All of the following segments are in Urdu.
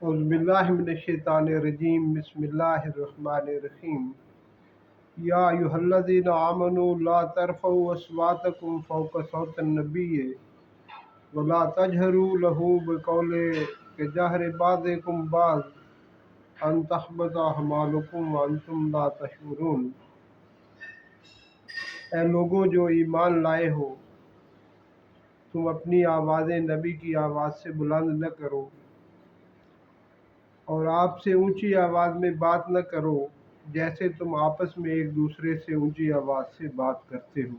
اعوذ باللہ من الشیطان الرجیم بسم اللہ الرحمن الرحیم یا ایھا الذین آمنوا لا ترفعوا اصواتکم فوق صوت النبی ولا تجہروا لہ بالقول کجہر بعضکم بعض ان تحبط اعمالکم وانتم لا تشعرون۔ اے لوگوں جو ایمان لائے ہو، تم اپنی آوازیں نبی کی آواز سے بلند نہ کرو اور آپ سے اونچی آواز میں بات نہ کرو جیسے تم آپس میں ایک دوسرے سے اونچی آواز سے بات کرتے ہو،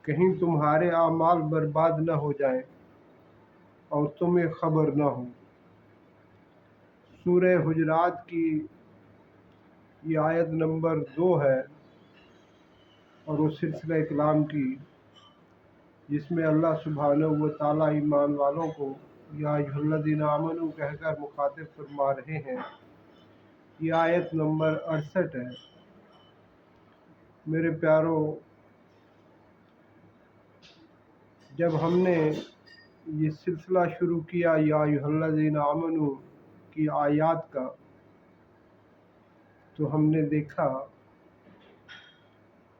کہیں تمہارے اعمال برباد نہ ہو جائیں اور تمہیں خبر نہ ہو۔ سورہ حجرات کی یہ آیت نمبر 2 ہے اور وہ سلسلہ کلام کی جس میں اللہ سبحانہ و تعالیٰ ایمان والوں کو یا ایھا الذین آمنوا کہہ کر مخاطب فرما رہے ہیں۔ یہ آیت نمبر 68 ہے۔ میرے پیارو، جب ہم نے یہ سلسلہ شروع کیا یا ایھا الذین آمنوا کی آیات کا، تو ہم نے دیکھا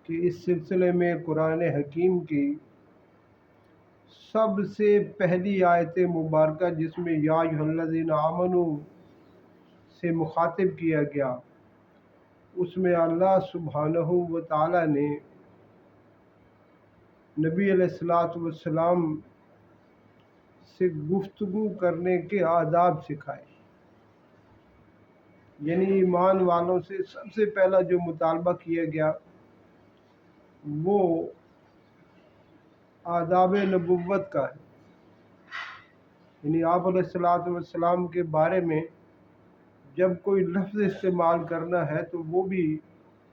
کہ اس سلسلے میں قرآن حکیم کی سب سے پہلی آیت مبارکہ جس میں یا ایھا الذین آمنوا سے مخاطب کیا گیا، اس میں اللہ سبحانہ و تعالیٰ نے نبی علیہ الصلوۃ والسلام سے گفتگو کرنے کے آداب سکھائے۔ یعنی ایمان والوں سے سب سے پہلا جو مطالبہ کیا گیا وہ آداب نبوت کا ہے۔ یعنی آپ علیہ الصلوۃ والسلام کے بارے میں جب کوئی لفظ استعمال کرنا ہے تو وہ بھی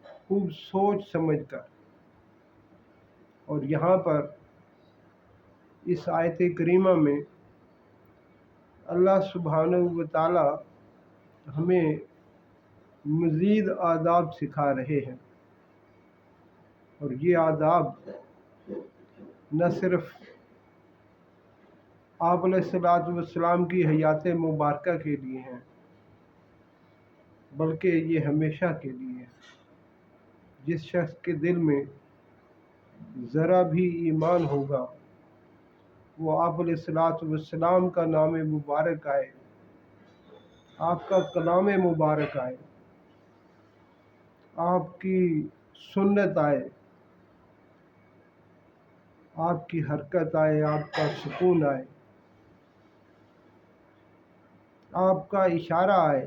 خوب سوچ سمجھ کر۔ اور یہاں پر اس آیت کریمہ میں اللہ سبحانہ و تعالی ہمیں مزید آداب سکھا رہے ہیں، اور یہ آداب نہ صرف آپ علیہ الصلوۃ والسلام کی حیات مبارکہ کے لیے ہیں بلکہ یہ ہمیشہ کے لیے ہے۔ جس شخص کے دل میں ذرا بھی ایمان ہوگا، وہ آپ علیہ الصلوۃ والسلام کا نام مبارک آئے، آپ کا کلام مبارک آئے، آپ کی سنت آئے، آپ کی حرکت آئے، آپ کا سکون آئے، آپ کا اشارہ آئے،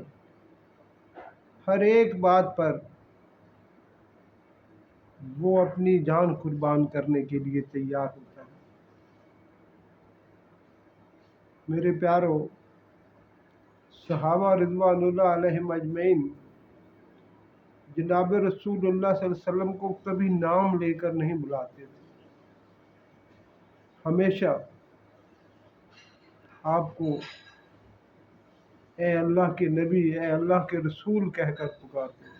ہر ایک بات پر وہ اپنی جان قربان کرنے کے لیے تیار ہوتا ہے۔ میرے پیارو، صحابہ رضوان اللہ علیہم اجمعین جناب رسول اللہ صلی اللہ علیہ وسلم کو کبھی نام لے کر نہیں بلاتے تھے، ہمیشہ آپ کو اے اللہ کے نبی، اے اللہ کے رسول کہہ کر پکارتے تھے۔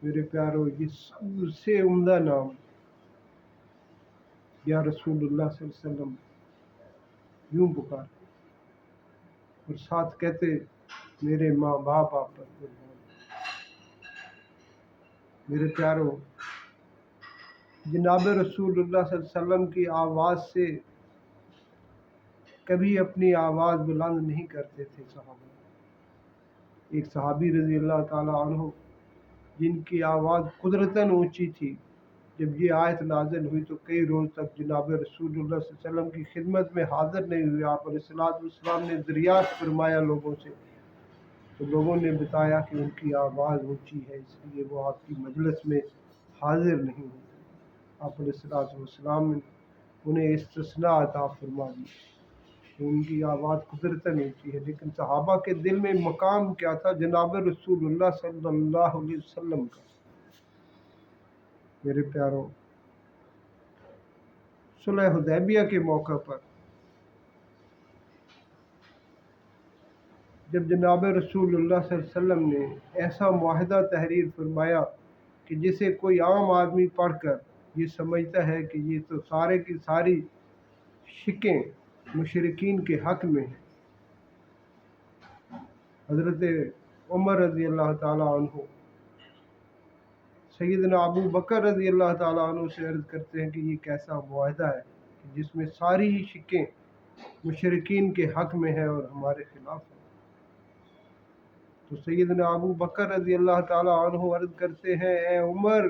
میرے پیارو، یہ سب سے عمدہ نام یا رسول اللہ صلی اللہ علیہ وسلم یوں پکارتے اور ساتھ کہتے میرے ماں باپ آپ پر قربان۔ میرے پیارو، جناب رسول اللہ صلی اللہ علیہ وسلم کی آواز سے کبھی اپنی آواز بلند نہیں کرتے تھے صحابہ۔ ایک صحابی رضی اللہ تعالیٰ عنہ جن کی آواز قدرتاً اونچی تھی، جب یہ آیت نازل ہوئی تو کئی روز تک جناب رسول اللہ صلی اللہ علیہ وسلم کی خدمت میں حاضر نہیں ہوئے۔ آپ علیہ الصلوۃ والسلام نے دریافت فرمایا لوگوں سے، تو لوگوں نے بتایا کہ ان کی آواز اونچی ہے، اس لیے وہ آپ کی مجلس میں حاضر نہیں ہوتے۔ آپ علیہ الصلوۃ والسلام نے انہیں استثناء عطا فرما دی کہ ان کی آواز قدرتاً اونچی ہے، لیکن صحابہ کے دل میں مقام کیا تھا؟ جناب رسول اللہ صلی اللہ علیہ وسلم کا۔ میرے پیارو، صلح حدیبیہ کے موقع پر جب جناب رسول اللہ صلی اللہ علیہ وسلم نے ایسا معاہدہ تحریر فرمایا کہ جسے کوئی عام آدمی پڑھ کر یہ سمجھتا ہے کہ یہ تو سارے کی ساری شکیں مشرکین کے حق میں ہیں، حضرت عمر رضی اللہ تعالیٰ عنہ سیدنا ابو بکر رضی اللہ تعالیٰ عنہ سے عرض کرتے ہیں کہ یہ کیسا معاہدہ ہے جس میں ساری ہی شکیں مشرکین کے حق میں ہیں اور ہمارے خلاف ہیں۔ تو سیدنا ابو بکر رضی اللہ تعالیٰ عنہ عرض کرتے ہیں، اے عمر،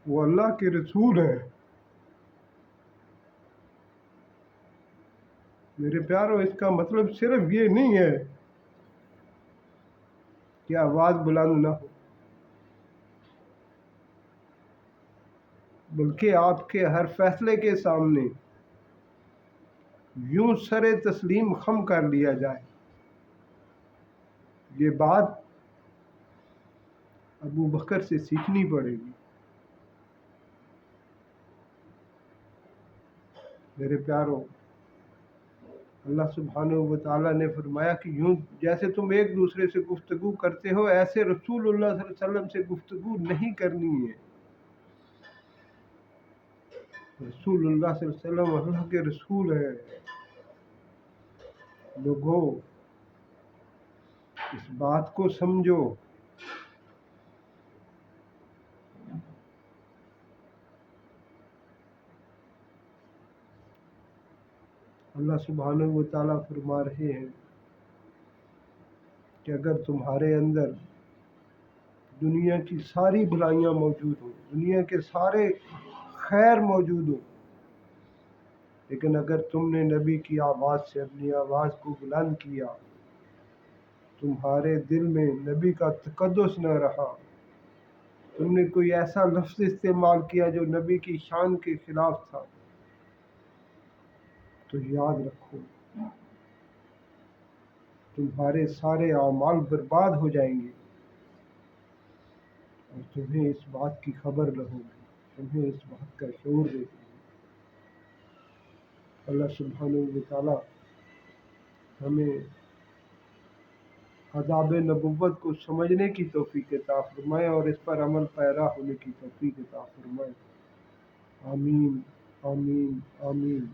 وہ اللہ کے رسول ہیں۔ میرے پیارو، اس کا مطلب صرف یہ نہیں ہے کہ آواز بلند نہ ہو، بلکہ آپ کے ہر فیصلے کے سامنے یوں سر تسلیم خم کر لیا جائے۔ یہ بات ابو بکر سے سیکھنی پڑے گی۔ میرے پیارو، اللہ سبحانہ و تعالیٰ نے فرمایا کہ یوں جیسے تم ایک دوسرے سے گفتگو کرتے ہو، ایسے رسول اللہ صلی اللہ علیہ وسلم سے گفتگو نہیں کرنی ہے۔ رسول اللہ صلی اللہ علیہ وسلم اللہ کے رسول ہیں۔ لوگوں، اس بات کو سمجھو۔ اللہ سبحانہ و تعالیٰ فرما رہے ہیں کہ اگر تمہارے اندر دنیا کی ساری بھلائیاں موجود ہوں، دنیا کے سارے خیر موجود ہوں، لیکن اگر تم نے نبی کی آواز سے اپنی آواز کو بلند کیا، تمہارے دل میں نبی کا تقدس نہ رہا، تم نے کوئی ایسا لفظ استعمال کیا جو نبی کی شان کے خلاف تھا، تو یاد رکھو تمہارے سارے اعمال برباد ہو جائیں گے اور تمہیں اس بات کی خبر نہ ہوگی، تمہیں اس بات کا شعور دے گی۔ اللہ سبحانہ و تعالیٰ ہمیں آداب نبوت کو سمجھنے کی توفیق عطا فرمائے اور اس پر عمل پیرا ہونے کی توفیق عطا فرمائے۔ آمین، آمین، آمین۔